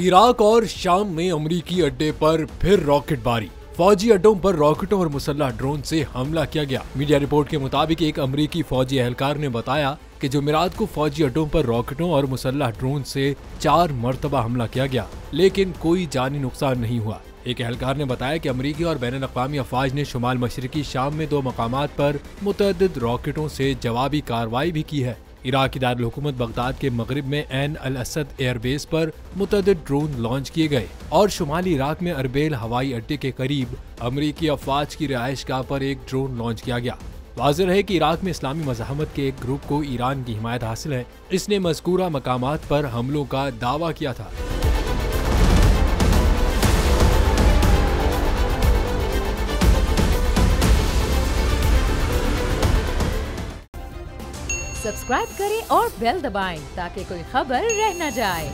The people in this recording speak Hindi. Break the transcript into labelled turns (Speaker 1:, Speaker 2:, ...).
Speaker 1: इराक और शाम में अमरीकी अड्डे पर फिर रॉकेटबारी। फौजी अड्डों पर रॉकेटों और मुसल्लह ड्रोन से हमला किया गया। मीडिया रिपोर्ट के मुताबिक एक अमरीकी फौजी एहलकार ने बताया कि जुमेरात को फौजी अड्डों पर रॉकेटों और मुसल्लह ड्रोन से 4 मरतबा हमला किया गया, लेकिन कोई जानी नुकसान नहीं हुआ। एक एहलकार ने बताया कि अमरीकी और बैनुल अक़वामी अफवाज ने शुमाल मशरिकी शाम में 2 मकामात पर मुतअद्दिद रॉकेटों से जवाबी कार्रवाई भी की है। इराक की दारुल हुकूमत बगदाद के मगरिब में ऐन अल असद एयरबेस पर मुतअद्दिद ड्रोन लॉन्च किए गए और शुमाली इराक में अरबेल हवाई अड्डे के करीब अमरीकी अफवाज की रिहाइशगाह पर एक ड्रोन लॉन्च किया गया। वाज़ेह है कि इराक में इस्लामी मज़ाहमत के एक ग्रुप को ईरान की हिमायत हासिल है। इसने मज़कूरा मकामात पर हमलों का दावा किया था।
Speaker 2: सब्सक्राइब करें और बेल दबाएं ताकि कोई खबर रह न जाए।